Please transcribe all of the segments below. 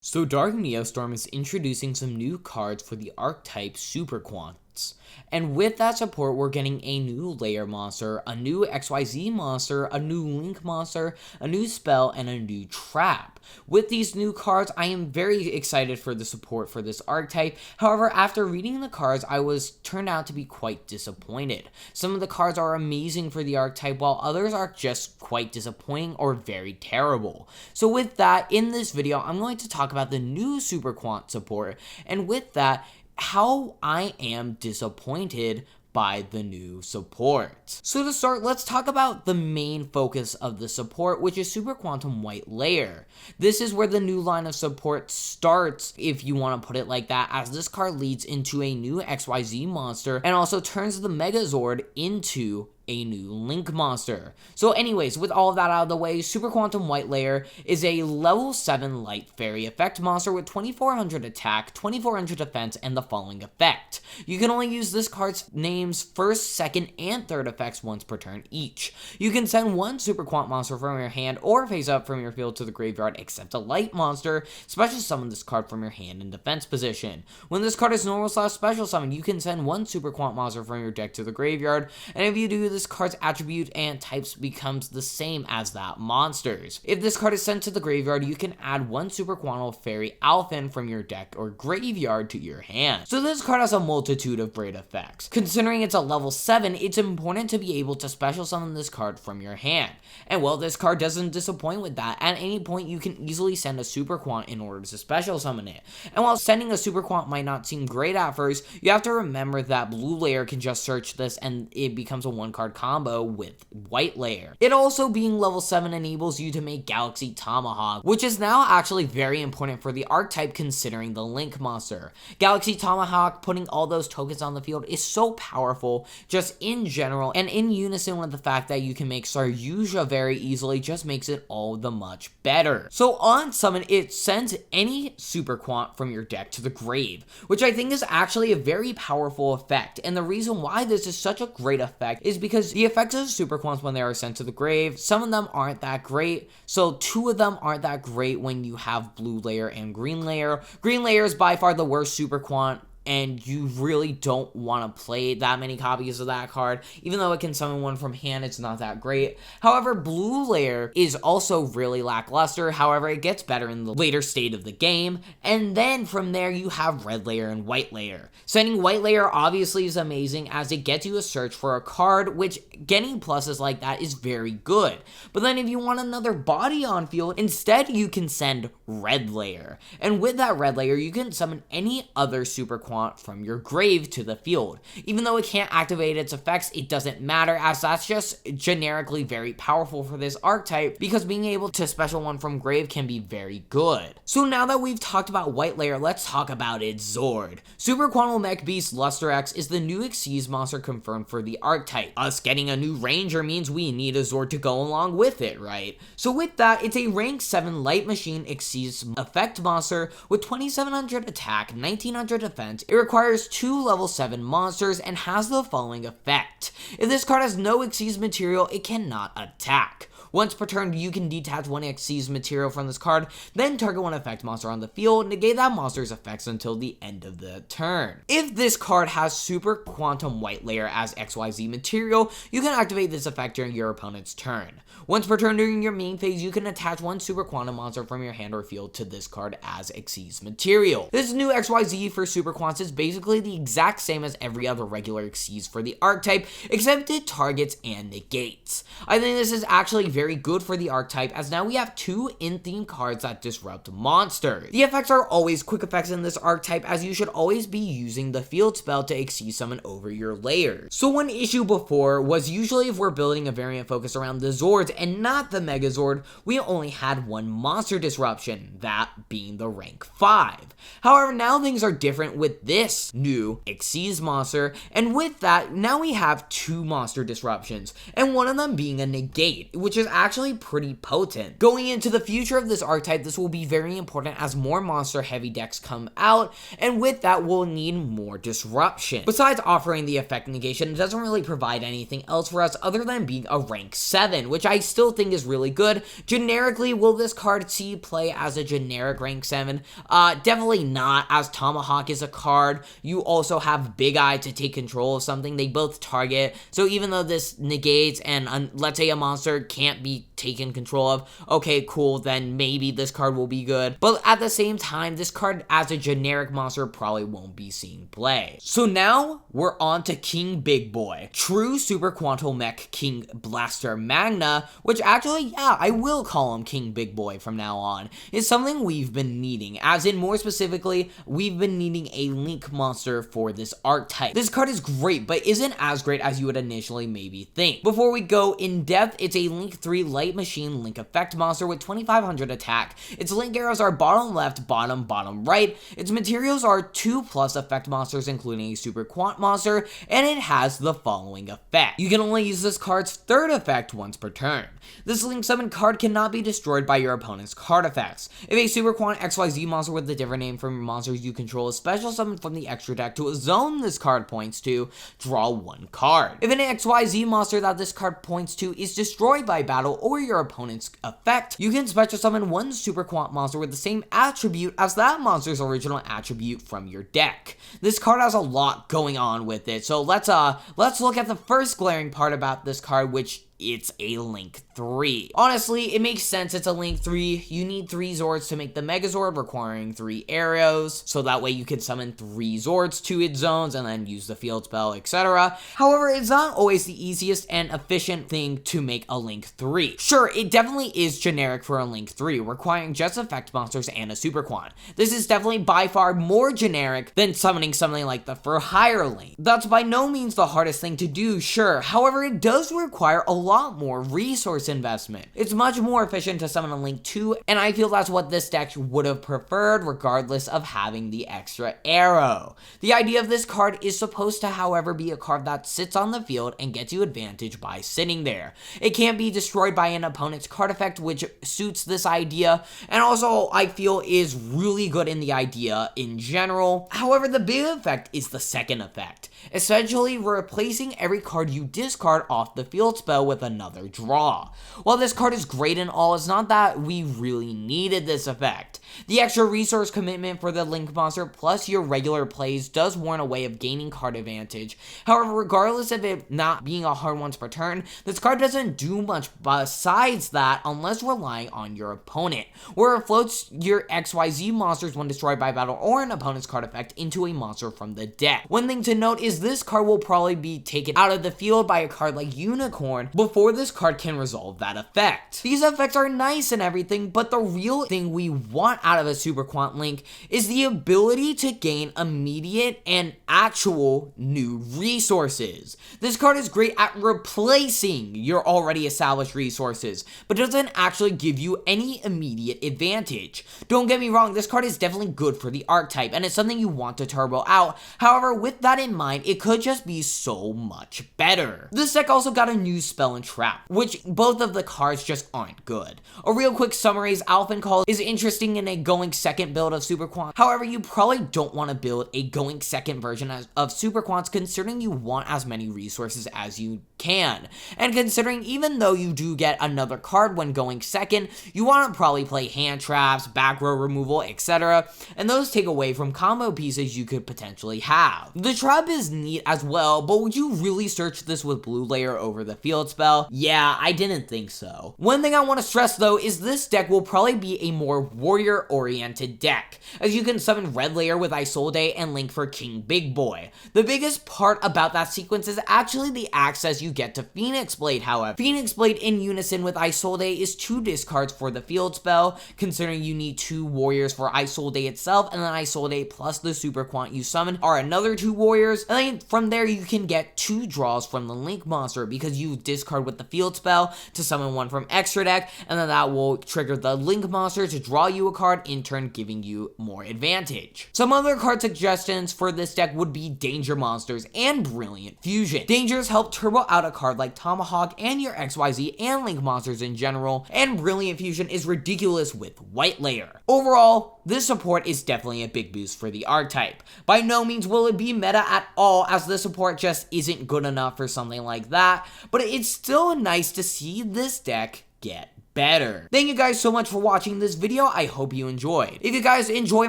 So Dark Neostorm is introducing some new cards for the archetype Super Quants. And with that support, we're getting a new layer monster, a new XYZ monster, a new link monster, a new spell, and a new trap. With these new cards, I am very excited for the support for this archetype. However, after reading the cards, I was turned out to be quite disappointed. Some of the cards are amazing for the archetype, while others are just quite disappointing or very terrible. So with that, in this video, I'm going to talk about the new Super Quant support, and with that, how I am disappointed by the new support. So to start, let's talk about the main focus of the support, which is Super Quantum White Layer. This is where the new line of support starts, if you want to put it like that, as this card leads into a new XYZ monster and also turns the Megazord into a new Link monster. So anyways, with all of that out of the way, Super Quantum White Layer is a level 7 light fairy effect monster with 2400 attack, 2400 defense, and the following effect. You can only use this card's name's first, second, and third effects once per turn each. You can send one Super Quant monster from your hand or face up from your field to the graveyard except a light monster. Special summon this card from your hand in defense position. When this card is normal/special summon, you can send one Super Quant monster from your deck to the graveyard, and if you do, this card's attribute and types becomes the same as that monster's. If this card is sent to the graveyard, you can add one Super Quantal Fairy Alphen from your deck or graveyard to your hand. So this card has a multitude of great effects. Considering it's a level 7, it's important to be able to special summon this card from your hand. And well, this card doesn't disappoint with that. At any point, you can easily send a Super Quant in order to special summon it. And while sending a Super Quant might not seem great at first, you have to remember that Blue Layer can just search this and it becomes a one-card combo with White Layer. It also being level 7 enables you to make Galaxy Tomahawk, which is now actually very important for the archetype considering the Link monster. Galaxy Tomahawk, putting all those tokens on the field, is so powerful just in general, and in unison with the fact that you can make YuGiOh very easily just makes it all the much better. So on summon, it sends any Super Quant from your deck to the grave, which I think is actually a very powerful effect, and the reason why this is such a great effect is because the effects of Super Quants when they are sent to the grave, some of them aren't that great. So 2 of them aren't that great when you have Blue Layer and Green Layer. Green Layer is by far the worst Super Quant, and you really don't want to play that many copies of that card. Even though it can summon one from hand, it's not that great. However, Blue Layer is also really lackluster. However, it gets better in the later state of the game. And then from there, you have Red Layer and White Layer. Sending White Layer obviously is amazing as it gets you a search for a card, which getting pluses like that is very good. But then if you want another body on field, instead you can send Red Layer. And with that Red Layer, you can summon any other Super Quant from your grave to the field. Even though it can't activate its effects, it doesn't matter, as that's just generically very powerful for this archetype, because being able to special one from grave can be very good. So now that we've talked about White Layer, let's talk about its Zord. Super Quantal Mech Beast Lusterrex is the new Xyz monster confirmed for the archetype. Us getting a new Ranger means we need a Zord to go along with it, right? So with that, it's a rank 7 light machine Xyz effect monster with 2700 attack, 1900 defense. It requires 2 level 7 monsters and has the following effect. If this card has no Xyz material, it cannot attack. Once per turn, you can detach one Xyz material from this card, then target one effect monster on the field, negate that monster's effects until the end of the turn. If this card has Super Quantum White Layer as XYZ material, you can activate this effect during your opponent's turn. Once per turn during your main phase, you can attach one Super Quantum monster from your hand or field to this card as Xyz material. This new XYZ for Super Quants is basically the exact same as every other regular Xyz for the archetype, except it targets and negates. I think this is actually very good for the archetype, as now we have 2 in-theme cards that disrupt monsters. The effects are always quick effects in this archetype, as you should always be using the field spell to Xyz summon over your layers. So one issue before was usually if we're building a variant focused around the Zords and not the Megazord, we only had one monster disruption, that being the rank 5. However, now things are different with this new Xyz monster, and with that, now we have 2 monster disruptions, and one of them being a negate, which is actually pretty potent. Going into the future of this archetype, this will be very important as more monster heavy decks come out, and with that we'll need more disruption. Besides offering the effect negation, it doesn't really provide anything else for us other than being a rank 7, which I still think is really good. Generically, will this card see play as a generic rank 7? Definitely not, as Tomahawk is a card. You also have Big Eye to take control of something. They both target, so even though this negates and let's say a monster can't be taken control of, okay, cool, then maybe this card will be good. But at the same time, this card as a generic monster probably won't be seeing play. So now we're on to King Big Boy, true Super Quantal Mech King Blaster Magna, which actually, yeah, I will call him King Big Boy from now on, is something we've been needing, as in more specifically, we've been needing a Link monster for this archetype. This card is great, but isn't as great as you would initially maybe think. Before we go in depth, it's a Link 3 Light Machine Link Effect monster with 2500 attack. Its Link arrows are bottom left, bottom right. Its materials are 2+ effect monsters, including a Super Quant monster, and it has the following effect. You can only use this card's third effect once per turn. This Link Summon card cannot be destroyed by your opponent's card effects. If a Super Quant XYZ monster with a different name from monsters you control is special summoned from the extra deck to a zone this card points to, draw 1 card. If an XYZ monster that this card points to is destroyed by battle or your opponent's effect, you can special summon 1 Super Quant monster with the same attribute as that monster's original attribute from your deck. This card has a lot going on with it, so let's look at the first glaring part about this card, which it's a Link 3. Honestly, it makes sense it's a Link 3. You need 3 Zords to make the Megazord, requiring 3 arrows, so that way you can summon 3 Zords to its zones and then use the field spell, etc. However, it's not always the easiest and efficient thing to make a Link 3. Sure, it definitely is generic for a Link 3, requiring just effect monsters and a Super Quant. This is definitely by far more generic than summoning something like the For Hire Link. That's by no means the hardest thing to do, sure. However, it does require a lot more resource investment. It's much more efficient to summon a Link 2, and I feel that's what this deck would have preferred regardless of having the extra arrow. The idea of this card is supposed to, however, be a card that sits on the field and gets you advantage by sitting there. It can't be destroyed by an opponent's card effect, which suits this idea, and also I feel is really good in the idea in general. However, the big effect is the second effect, essentially replacing every card you discard off the field spell with another draw. While this card is great and all, it's not that we really needed this effect. The extra resource commitment for the Link monster plus your regular plays does warrant a way of gaining card advantage. However, regardless of it not being a hard once per turn, this card doesn't do much besides that unless relying on your opponent, where it floats your XYZ monsters when destroyed by battle or an opponent's card effect into a monster from the deck. One thing to note is this card will probably be taken out of the field by a card like Unicorn before this card can resolve that effect. These effects are nice and everything, but the real thing we want out of a Super Quant Link is the ability to gain immediate and actual new resources. This card is great at replacing your already established resources, but doesn't actually give you any immediate advantage. Don't get me wrong, this card is definitely good for the archetype, and it's something you want to turbo out. However, with that in mind, it could just be so much better. This deck also got a new spell and trap, which both of the cards just aren't good. A real quick summary is Alphen Call is interesting in a going second build of Super Quant. However, you probably don't want to build a going second version of Super Quants, considering you want as many resources as you can. And considering even though you do get another card when going second, you want to probably play hand traps, back row removal, etc. And those take away from combo pieces you could potentially have. The trap is neat as well, but would you really search this with blue layer over the field spell? Yeah, I didn't think so. One thing I want to stress though is this deck will probably be a more warrior oriented deck, as you can summon red layer with Isolde and Link for King Big Boy. The biggest part about that sequence is actually the access you get to Phoenix Blade. However, Phoenix Blade in unison with Isolde is 2 discards for the field spell, considering you need 2 warriors for Isolde itself, and then Isolde plus the Super Quant you summon are another 2 warriors, and then from there you can get 2 draws from the Link monster because you discard card with the field spell to summon one from extra deck, and then that will trigger the Link monster to draw you a card, in turn giving you more advantage. Some other card suggestions for this deck would be Danger Monsters and Brilliant Fusion. Dangers help turbo out a card like Tomahawk and your XYZ and Link monsters in general, and Brilliant Fusion is ridiculous with White Layer. Overall, this support is definitely a big boost for the archetype. By no means will it be meta at all, as this support just isn't good enough for something like that, but it's still nice to see this deck get better. Thank you guys so much for watching this video. I hope you enjoyed. If you guys enjoy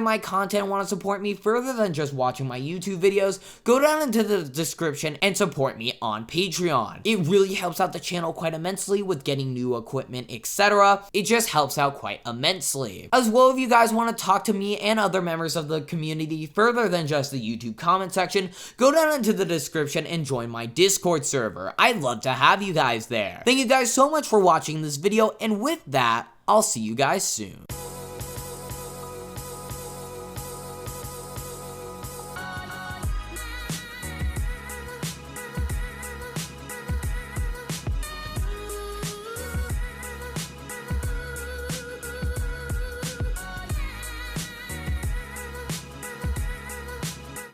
my content and want to support me further than just watching my YouTube videos, go down into the description and support me on Patreon. It really helps out the channel quite immensely with getting new equipment, etc. It just helps out quite immensely. As well, if you guys want to talk to me and other members of the community further than just the YouTube comment section, go down into the description and join my Discord server. I'd love to have you guys there. Thank you guys so much for watching this video, and with that, I'll see you guys soon.